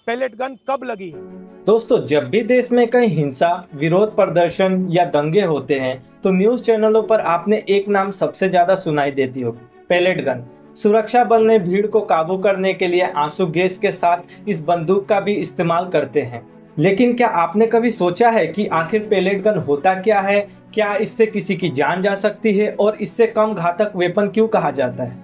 Pellet gun कब लगी? दोस्तों, जब भी देश में कहीं हिंसा, विरोध प्रदर्शन या दंगे होते हैं तो न्यूज चैनलों पर आपने एक नाम सबसे ज्यादा सुनाई देती होगी, पैलेट गन। सुरक्षा बल ने भीड़ को काबू करने के लिए आंसू गैस के साथ इस बंदूक का भी इस्तेमाल करते हैं। लेकिन क्या आपने कभी सोचा है कि आखिर पैलेट गन होता क्या है? क्या इससे किसी की जान जा सकती है और इससे कम घातक वेपन क्यों कहा जाता है?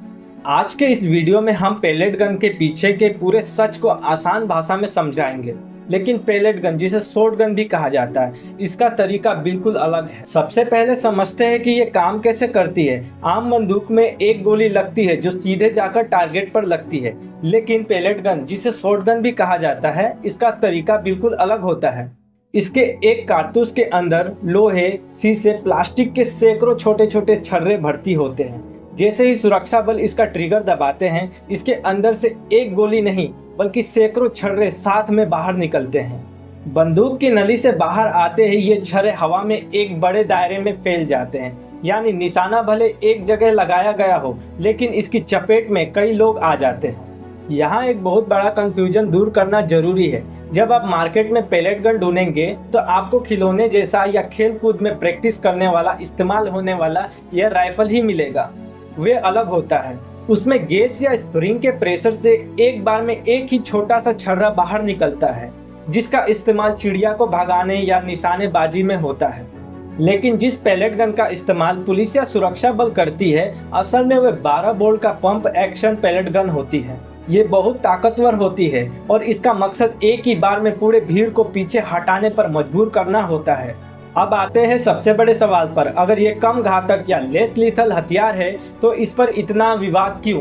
आज के इस वीडियो में हम पैलेट गन के पीछे के पूरे सच को आसान भाषा में समझाएंगे। लेकिन पैलेट गन, जिसे शॉर्ट गन भी कहा जाता है, इसका तरीका बिल्कुल अलग है। सबसे पहले समझते हैं कि ये काम कैसे करती है। आम बंदूक में एक गोली लगती है जो सीधे जाकर टारगेट पर लगती है, लेकिन पैलेट गन, जिसे शॉर्ट गन भी कहा जाता है, इसका तरीका बिल्कुल अलग होता है। इसके एक कारतूस के अंदर लोहे, शीशे, प्लास्टिक के सैकड़ों छोटे छोटे छर्रे भर्ती होते हैं। जैसे ही सुरक्षा बल इसका ट्रिगर दबाते हैं, इसके अंदर से एक गोली नहीं बल्कि सैकड़ों छर्रे साथ में बाहर निकलते हैं। बंदूक की नली से बाहर आते ही ये छर्रे हवा में एक बड़े दायरे में फैल जाते हैं। यानी निशाना भले एक जगह लगाया गया हो, लेकिन इसकी चपेट में कई लोग आ जाते हैं। यहाँ एक बहुत बड़ा कंफ्यूजन दूर करना जरूरी है। जब आप मार्केट में पैलेट गन ढूंढेंगे तो आपको खिलौने जैसा या खेल कूद में प्रैक्टिस करने वाला इस्तेमाल होने वाला यह राइफल ही मिलेगा। वे अलग होता है। उसमें गैस या स्प्रिंग के प्रेशर से एक बार में एक ही छोटा सा छर्रा बाहर निकलता है, जिसका इस्तेमाल चिड़िया को भगाने या निशानेबाजी में होता है। लेकिन जिस पैलेट गन का इस्तेमाल पुलिस या सुरक्षा बल करती है, असल में वह 12 बोल्ट का पंप एक्शन पैलेट गन होती है। ये बहुत ताकतवर होती है और इसका मकसद एक ही बार में पूरे भीड़ को पीछे हटाने पर मजबूर करना होता है। अब आते हैं सबसे बड़े सवाल पर। अगर ये कम घातक या लेस लीथल हथियार है तो इस पर इतना विवाद क्यों?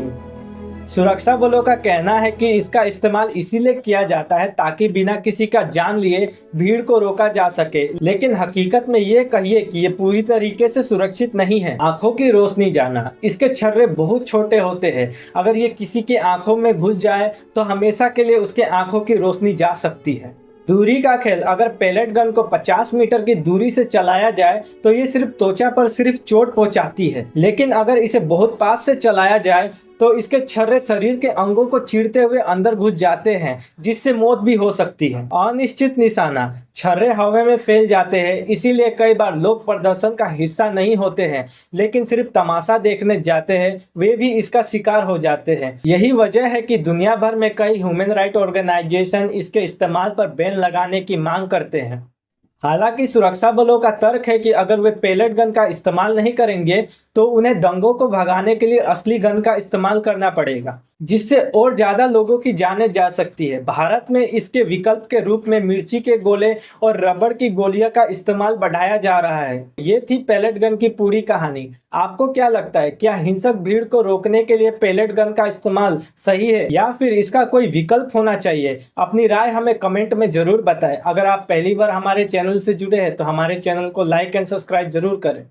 सुरक्षा बलों का कहना है कि इसका इस्तेमाल इसीलिए किया जाता है ताकि बिना किसी का जान लिए भीड़ को रोका जा सके। लेकिन हकीकत में ये कहिए कि ये पूरी तरीके से सुरक्षित नहीं है। आंखों की रोशनी जाना। इसके छर्रे बहुत छोटे होते हैं। अगर ये किसी की आंखों में घुस जाए तो हमेशा के लिए उसके आंखों की रोशनी जा सकती है। दूरी का खेल। अगर पैलेट गन को 50 मीटर की दूरी से चलाया जाए तो ये सिर्फ त्वचा पर सिर्फ चोट पहुंचाती है, लेकिन अगर इसे बहुत पास से चलाया जाए तो इसके छर्रे शरीर के अंगों को चीरते हुए अंदर घुस जाते हैं, जिससे मौत भी हो सकती है। अनिश्चित निशाना। छर्रे हवा में फैल जाते हैं, इसीलिए कई बार लोग प्रदर्शन का हिस्सा नहीं होते हैं लेकिन सिर्फ तमाशा देखने जाते हैं, वे भी इसका शिकार हो जाते हैं। यही वजह है कि दुनिया भर में कई ह्यूमन राइट ऑर्गेनाइजेशन इसके इस्तेमाल पर बैन लगाने की मांग करते हैं। हालांकि सुरक्षा बलों का तर्क है कि अगर वे पैलेट गन का इस्तेमाल नहीं करेंगे तो उन्हें दंगों को भगाने के लिए असली गन का इस्तेमाल करना पड़ेगा, जिससे और ज्यादा लोगों की जानें जा सकती है। भारत में इसके विकल्प के रूप में मिर्ची के गोले और रबड़ की गोलियां का इस्तेमाल बढ़ाया जा रहा है। ये थी पैलेट गन की पूरी कहानी। आपको क्या लगता है, क्या हिंसक भीड़ को रोकने के लिए पैलेट गन का इस्तेमाल सही है या फिर इसका कोई विकल्प होना चाहिए? अपनी राय हमें कमेंट में जरूर बताएं। अगर आप पहली बार हमारे चैनल से जुड़े हैं तो हमारे चैनल को लाइक एंड सब्सक्राइब जरूर करें।